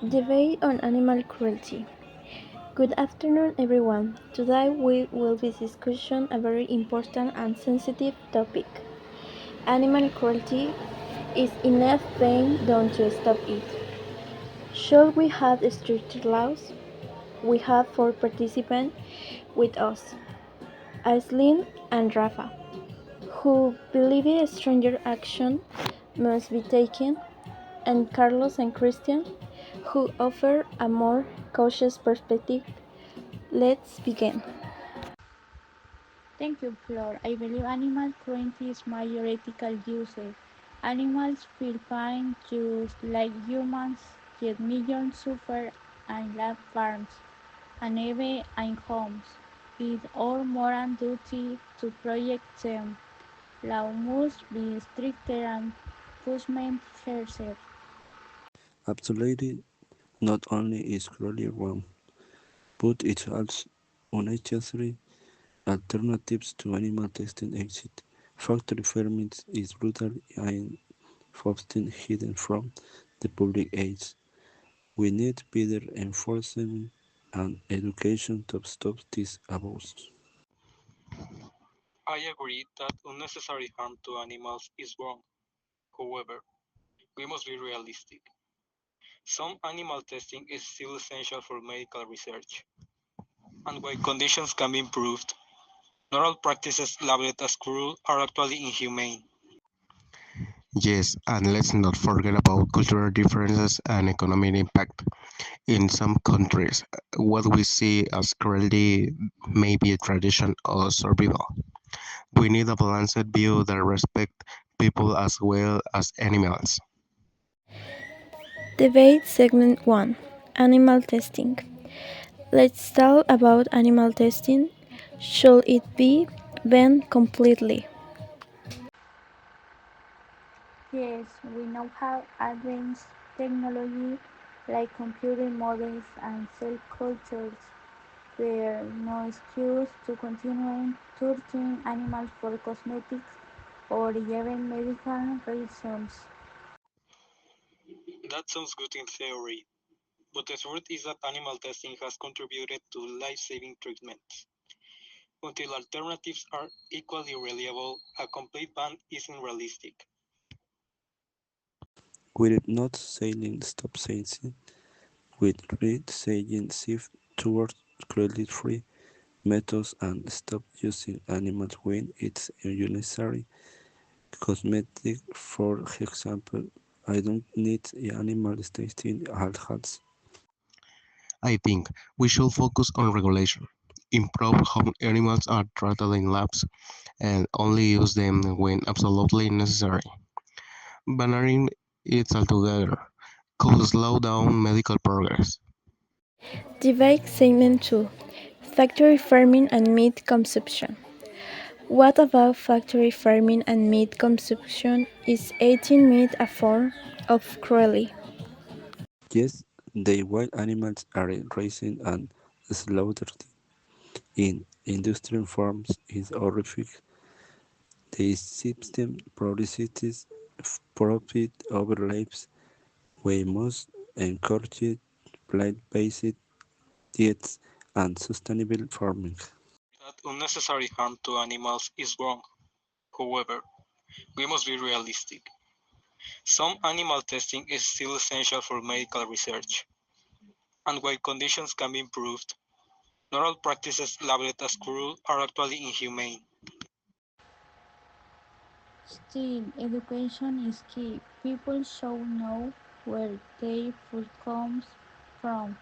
Debate on animal cruelty. Good afternoon, everyone. Today we will be discussing a very important and sensitive topic. Animal cruelty is enough being done to stop it. Should we have stricter laws? We have four participants with us, Aislinn and Rafa, who believe stronger action must be taken, and Carlos and Christian, who offer a more cautious perspective. Let's begin. Thank you, Flor. I believe animal cruelty is major ethical usage. Animals feel pain just like humans, yet millions suffer and lack farms and even in homes. It's our moral duty to protect them. Law must be stricter and punishment harsher. Absolutely, not only is cruelty wrong, but it also unnecessary. Alternatives to animal testing exist. Factory farming is brutal and often hidden from the public eye. We need better enforcement and education to stop these abuses. I agree that unnecessary harm to animals is wrong. However, we must be realistic. Some animal testing is still essential for medical research, and while conditions can be improved, not all practices labeled as cruel are actually inhumane. Yes, and let's not forget about cultural differences and economic impact. In some countries, what we see as cruelty may be a tradition or survival. We need a balanced view that respects people as well as animals. Debate segment 1. Animal testing. Let's talk about animal testing. Should it be banned completely? Yes, we now have advanced technology like computer models and cell cultures. There no excuse to continue torturing animals for cosmetics or even medical reasons. That sounds good in theory, but the truth is that animal testing has contributed to life-saving treatments. Until alternatives are equally reliable, a complete ban isn't realistic. We did not saying stop saying we read saying shift towards cruelty-free methods and stop using animals when it's unnecessary. Cosmetic, for example, I don't need animals tasting alcohols. I think we should focus on regulation, improve how animals are treated in labs, and only use them when absolutely necessary. Banning it altogether could slow down medical progress. Debate segment 2. Factory farming and meat consumption. What about factory farming and meat consumption? Is eating meat a form of cruelty? Yes, the wild animals are raised and slaughtered in industrial farms is horrific. The system produces profit over lives. We must encourage plant-based diets and sustainable farming. That unnecessary harm to animals is wrong. However, we must be realistic. Some animal testing is still essential for medical research, and while conditions can be improved, not all practices labeled as cruel are actually inhumane. Still, education is key. People should know where their food comes from.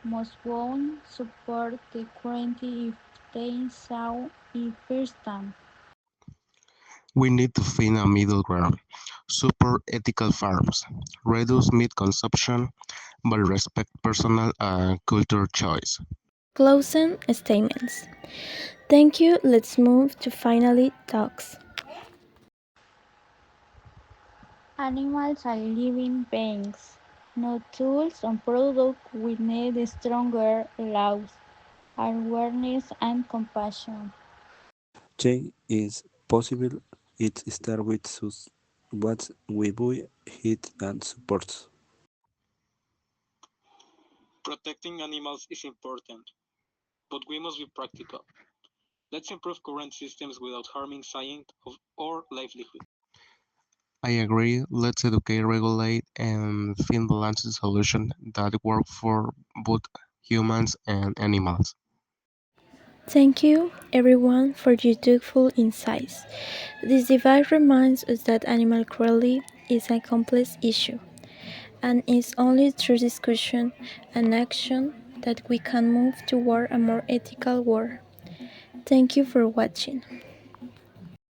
Most won't support the cruelty if they saw it firsthand. We need to find a middle ground, support ethical farms, reduce meat consumption, but respect personal and cultural choice. Closing statements. Thank you. Let's move to finally talks. Animals are living beings, not tools and products. We need stronger laws, awareness, and compassion. Change is possible. It starts with what we buy, eat, and support. Protecting animals is important, but we must be practical. Let's improve current systems without harming science or livelihood. I agree. Let's educate, regulate, and find balanced solutions that work for both humans and animals. Thank you, everyone, for your thoughtful insights. This debate reminds us that animal cruelty is a complex issue, and it's only through discussion and action that we can move toward a more ethical world. Thank you for watching.